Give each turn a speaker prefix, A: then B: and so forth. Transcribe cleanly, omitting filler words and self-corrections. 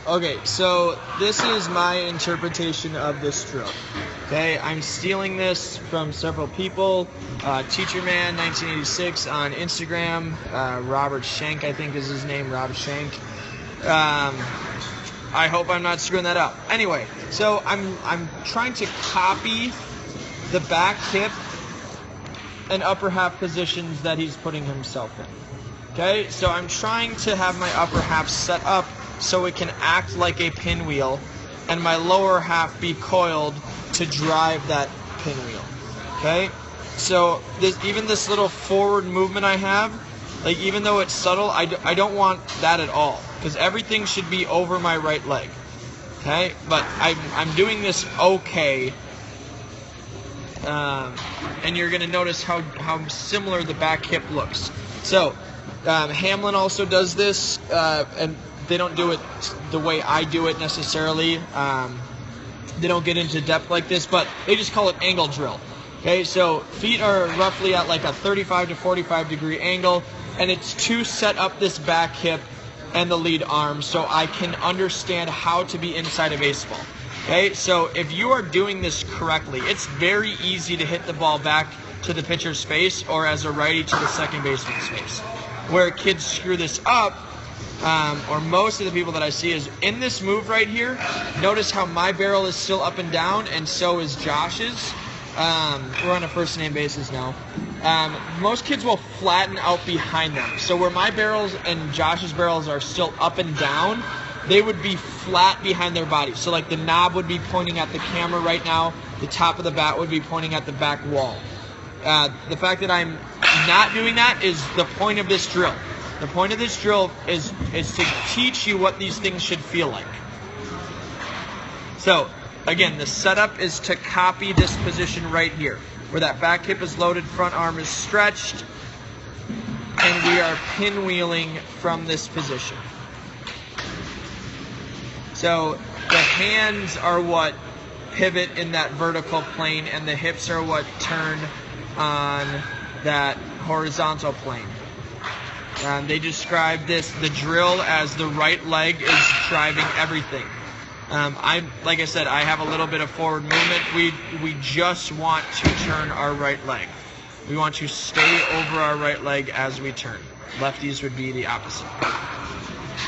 A: Okay, so this is my interpretation of this drill. Okay, I'm stealing this from several people. Teacher Man 1986 on Instagram. Robert Shank, I think is his name. Rob Shank. I hope I'm not screwing that up. Anyway, so I'm trying to copy the back hip and upper half positions that he's putting himself in. Okay, so I'm trying to have my upper half set up so it can act like a pinwheel and my lower half be coiled to drive that pinwheel. Okay, so even this little forward movement I have, like even though it's subtle, I don't want that at all because everything should be over my right leg. Okay, but I'm doing this okay. And you're going to notice how similar the back hip looks. So Hamlin also does this, and they don't do it the way I do it necessarily. They don't get into depth like this, but they just call it angle drill. Okay, so feet are roughly at like a 35 to 45 degree angle, and it's to set up this back hip and the lead arm so I can understand how to be inside a baseball. Okay, so if you are doing this correctly, it's very easy to hit the ball back to the pitcher's face or as a righty to the second baseman's face. Where kids screw this up, or most of the people that I see, is in this move right here. Notice how my barrel is still up and down, and so is Josh's. We're on a first name basis now. Most kids will flatten out behind them. So where my barrels and Josh's barrels are still up and down, they would be flat behind their body. So like the knob would be pointing at the camera right now. The top of the bat would be pointing at the back wall. The fact that I'm not doing that is the point of this drill. The point of this drill is to teach you what these things should feel like. So again, the setup is to copy this position right here, where that back hip is loaded, front arm is stretched, and we are pinwheeling from this position. So the hands are what pivot in that vertical plane, and the hips are what turn on that horizontal plane. They describe the drill as the right leg is driving everything. Like I said, I have a little bit of forward movement. We just want to turn our right leg. We want to stay over our right leg as we turn. Lefties would be the opposite.